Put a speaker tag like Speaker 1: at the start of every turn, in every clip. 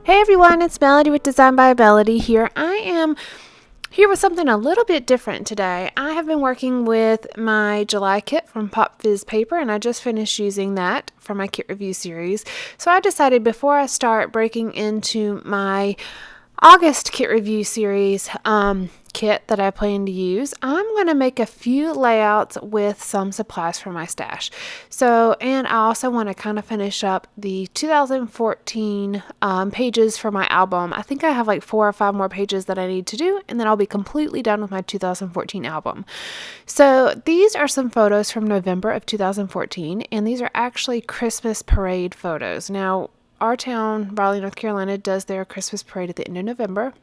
Speaker 1: Hey everyone, it's Melody with Design by Melody here. I am here with something a little bit different today. I have been working with my July kit from Pop Fizz Paper, and I just finished using that for my kit review series. So I decided before I start breaking into my August kit review series kit that I plan to use, I'm going to make a few layouts with some supplies from my stash. So, and I also want to kind of finish up the 2014 pages for my album. I think I have like 4 or 5 more pages that I need to do, and then I'll be completely done with my 2014 album. So these are some photos from November of 2014, and these are actually Christmas parade photos. Now, our town, Raleigh, North Carolina, does their Christmas parade at the end of November.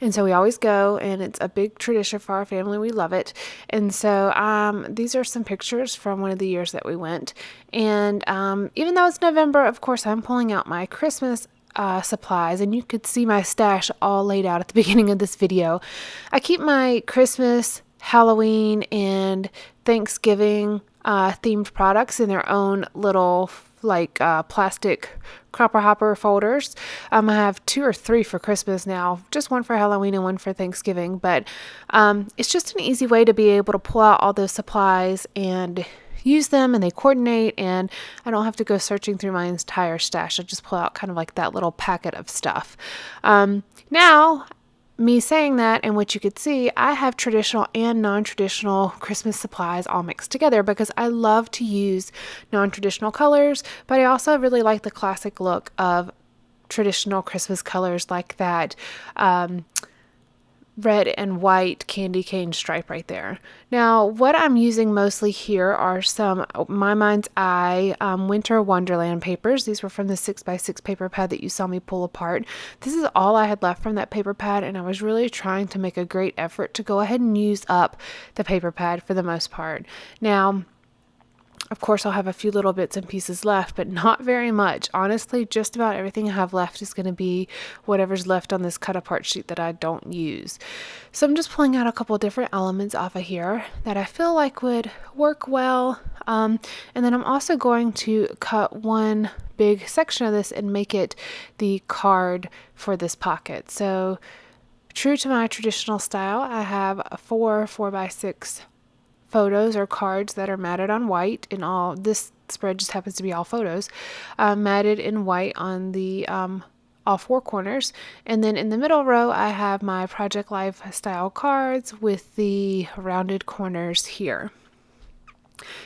Speaker 1: And so we always go, and it's a big tradition for our family. We love it. And so these are some pictures from one of the years that we went. And even though it's November, of course, I'm pulling out my Christmas supplies, and you could see my stash all laid out at the beginning of this video. I keep my Christmas, Halloween, and Thanksgiving themed products in their own little plastic cropper hopper folders. I have 2 or 3 for Christmas now, just one for Halloween and one for Thanksgiving, but it's just an easy way to be able to pull out all those supplies and use them, and they coordinate, and I don't have to go searching through my entire stash. I just pull out kind of like that little packet of stuff. Now, me saying that, and what you could see, I have traditional and non-traditional Christmas supplies all mixed together because I love to use non-traditional colors, but I also really like the classic look of traditional Christmas colors like that red and white candy cane stripe right there. Now, what I'm using mostly here are some My Mind's Eye Winter Wonderland papers. These were from the 6x6 paper pad that you saw me pull apart. This is all I had left from that paper pad, and I was really trying to make a great effort to go ahead and use up the paper pad for the most part. Now, of course, I'll have a few little bits and pieces left, but not very much. Honestly, just about everything I have left is going to be whatever's left on this cut apart sheet that I don't use. So I'm just pulling out a couple different elements off of here that I feel like would work well. And then I'm also going to cut one big section of this and make it the card for this pocket. So true to my traditional style, I have 4 4x6 photos or cards that are matted on white, and all this spread just happens to be all photos matted in white on the all 4 corners, and then in the middle row I have my Project Life style cards with the rounded corners here.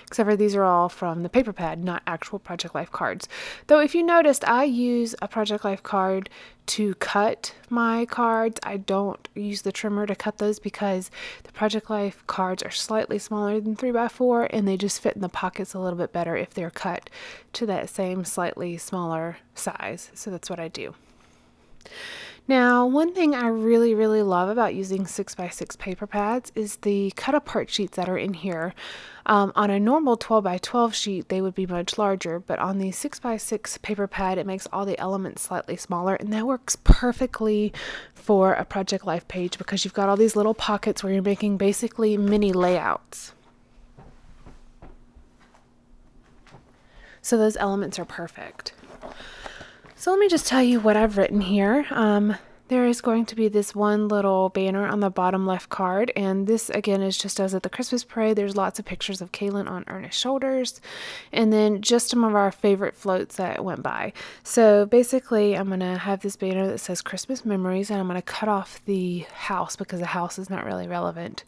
Speaker 1: Except for these are all from the paper pad, not actual Project Life cards. Though if you noticed, I use a Project Life card to cut my cards. I don't use the trimmer to cut those because the Project Life cards are slightly smaller than 3x4, and they just fit in the pockets a little bit better if they're cut to that same slightly smaller size. So that's what I do. Now, one thing I really, really love about using 6x6 paper pads is the cut apart sheets that are in here. On a normal 12x12 sheet, they would be much larger, but on the 6x6 paper pad, it makes all the elements slightly smaller, and that works perfectly for a Project Life page because you've got all these little pockets where you're making basically mini layouts. So those elements are perfect. So let me just tell you what I've written here. There is going to be this one little banner on the bottom left card, and this again is just as at the Christmas parade. There's lots of pictures of Kaylin on Ernest's shoulders, and then just some of our favorite floats that went by. So basically I'm going to have this banner that says Christmas Memories, and I'm going to cut off the house because the house is not really relevant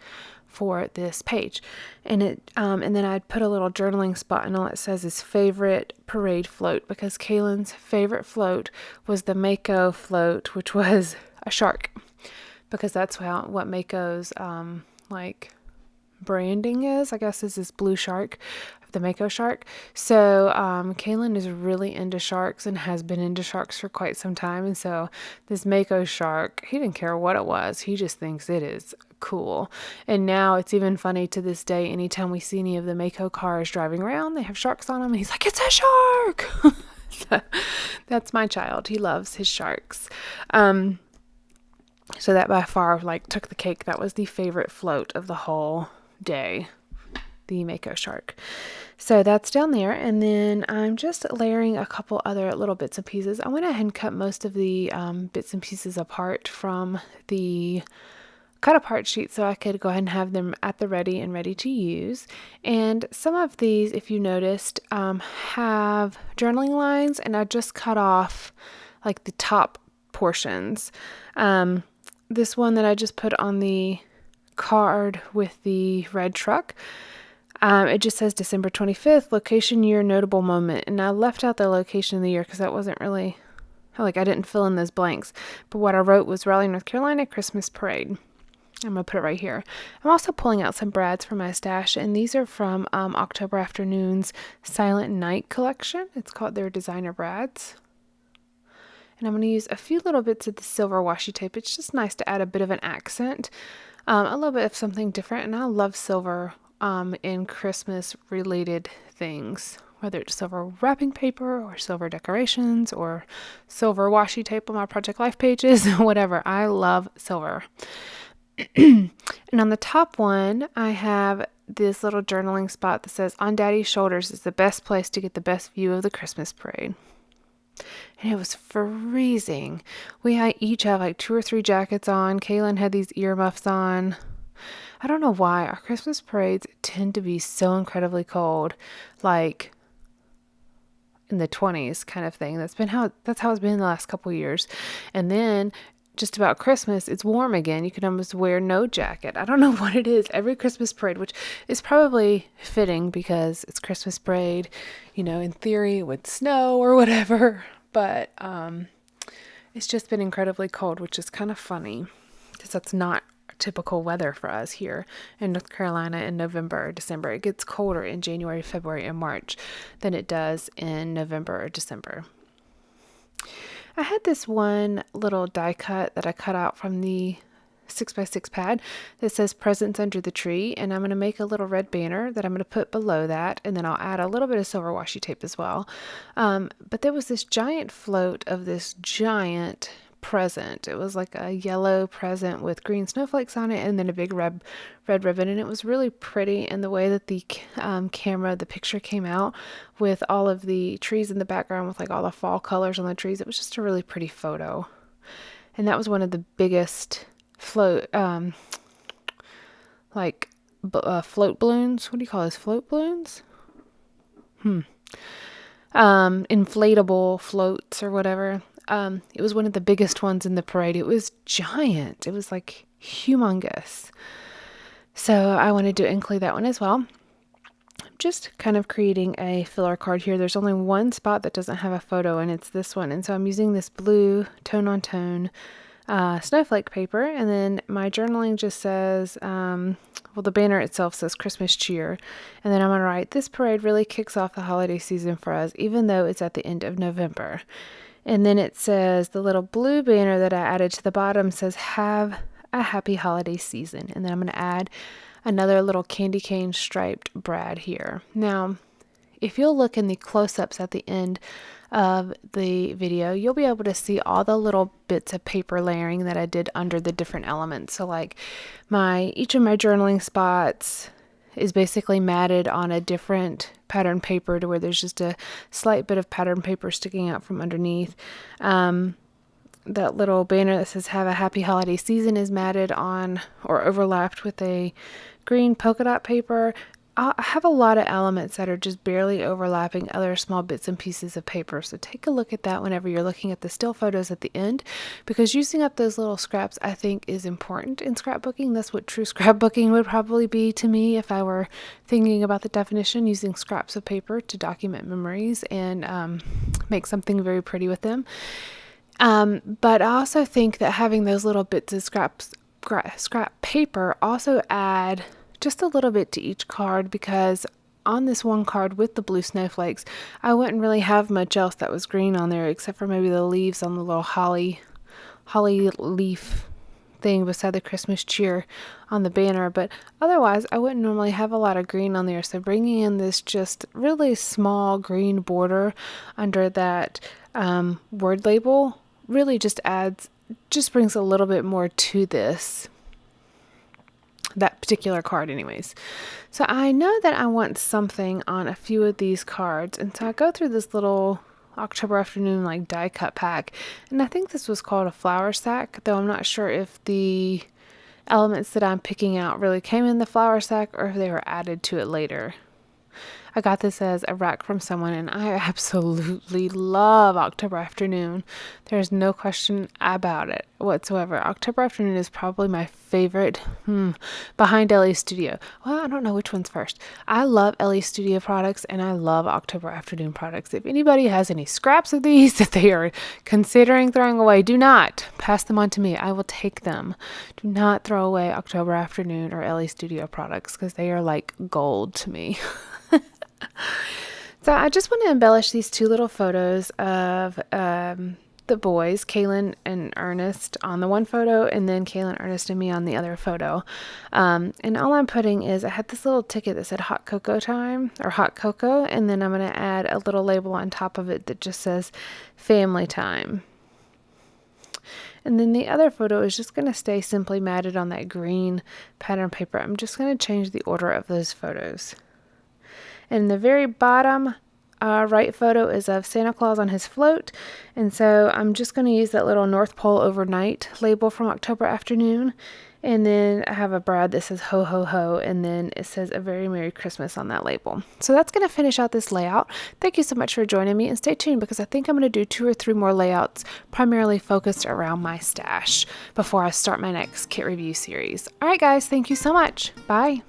Speaker 1: for this page, and then I'd put a little journaling spot, and all it says is favorite parade float, because Kaylin's favorite float was the Mako float, which was a shark, because that's what Mako's branding is, I guess, is this blue shark, the Mako shark. So Kaylin is really into sharks and has been into sharks for quite some time, and so this Mako shark, he didn't care what it was, he just thinks it is cool. And now it's even funny to this day, anytime we see any of the Mako cars driving around, they have sharks on them, and he's like, it's a shark. So that's my child, he loves his sharks. So that by far took the cake. That was the favorite float of the whole day, the Mako shark. So that's down there, and then I'm just layering a couple other little bits and pieces. I went ahead and cut most of the bits and pieces apart from the cut apart sheet so I could go ahead and have them at the ready and ready to use. And some of these, if you noticed, have journaling lines, and I just cut off like the top portions. This one that I just put on the card with the red truck, it just says December 25th, location, year, notable moment. And I left out the location of the year because that wasn't really, like, I didn't fill in those blanks. But what I wrote was Raleigh, North Carolina, Christmas Parade. I'm going to put it right here. I'm also pulling out some brads from my stash, and these are from October Afternoon's Silent Night collection. It's called their Designer Brads. And I'm going to use a few little bits of the silver washi tape. It's just nice to add a bit of an accent, a little bit of something different. And I love silver in Christmas related things, whether it's silver wrapping paper or silver decorations or silver washi tape on my Project Life pages, whatever. I love silver. And on the top one, I have this little journaling spot that says, on Daddy's shoulders is the best place to get the best view of the Christmas parade. And it was freezing. We each have like 2 or 3 jackets on. Kaylin had these earmuffs on. I don't know why our Christmas parades tend to be so incredibly cold, like in the 20s kind of thing. That's how it's been the last couple years. And then just about Christmas, it's warm again. You can almost wear no jacket. I don't know what it is. Every Christmas parade, which is probably fitting because it's Christmas parade, in theory it would snow or whatever, but it's just been incredibly cold, which is kind of funny because that's not typical weather for us here in North Carolina in November or December. It gets colder in January, February, and March than it does in November or December. I had this one little die cut that I cut out from the 6x6 pad that says presents under the tree, and I'm going to make a little red banner that I'm going to put below that, and then I'll add a little bit of silver washi tape as well. But there was this giant float of this giant present. It was like a yellow present with green snowflakes on it and then a big red ribbon, and it was really pretty. And the way that the the picture came out with all of the trees in the background with like all the fall colors on the trees, it was just a really pretty photo. And that was one of the biggest float balloons. What do you call those? Float balloons? Inflatable floats or whatever. It was one of the biggest ones in the parade. It was giant. It was like humongous. So I wanted to include that one as well. I'm just kind of creating a filler card here. There's only one spot that doesn't have a photo, and it's this one. And so I'm using this blue tone-on-tone snowflake paper. And then my journaling just says, the banner itself says Christmas cheer. And then I'm going to write, this parade really kicks off the holiday season for us, even though it's at the end of November. And then it says, the little blue banner that I added to the bottom says, have a happy holiday season. And then I'm going to add another little candy cane striped brad here. Now, if you'll look in the close-ups at the end of the video, you'll be able to see all the little bits of paper layering that I did under the different elements. So like each of my journaling spots is basically matted on a different pattern paper to where there's just a slight bit of pattern paper sticking out from underneath. That little banner that says have a happy holiday season is matted on or overlapped with a green polka dot paper. I have a lot of elements that are just barely overlapping other small bits and pieces of paper. So take a look at that whenever you're looking at the still photos at the end, because using up those little scraps I think is important in scrapbooking. That's what true scrapbooking would probably be to me if I were thinking about the definition, using scraps of paper to document memories and make something very pretty with them. But I also think that having those little bits of scrap paper also add just a little bit to each card, because on this one card with the blue snowflakes, I wouldn't really have much else that was green on there except for maybe the leaves on the little holly leaf thing beside the Christmas cheer on the banner. But otherwise, I wouldn't normally have a lot of green on there. So bringing in this just really small green border under that word label really just brings a little bit more to this. that particular card anyways. So I know that I want something on a few of these cards, and so I go through this little October afternoon like die cut pack, and I think this was called a flour sack, though I'm not sure if the elements that I'm picking out really came in the flour sack or if they were added to it later. I got this as a rack from someone, and I absolutely love October Afternoon. There's no question about it whatsoever. October Afternoon is probably my favorite behind LA Studio. Well, I don't know which one's first. I love LA Studio products, and I love October Afternoon products. If anybody has any scraps of these that they are considering throwing away, do not pass them on to me. I will take them. Do not throw away October Afternoon or LA Studio products because they are like gold to me. So I just want to embellish these two little photos of the boys, Kaylin and Ernest on the one photo, and then Kaylin, Ernest, and me on the other photo. And all I'm putting is, I had this little ticket that said hot cocoa time, or hot cocoa, and then I'm going to add a little label on top of it that just says family time. And then the other photo is just going to stay simply matted on that green pattern paper. I'm just going to change the order of those photos. And the very bottom right photo is of Santa Claus on his float. And so I'm just going to use that little North Pole Overnight label from October Afternoon. And then I have a brad that says ho ho ho, and then it says a very Merry Christmas on that label. So that's going to finish out this layout. Thank you so much for joining me, and stay tuned because I think I'm going to do 2 or 3 more layouts primarily focused around my stash before I start my next kit review series. All right guys, thank you so much. Bye.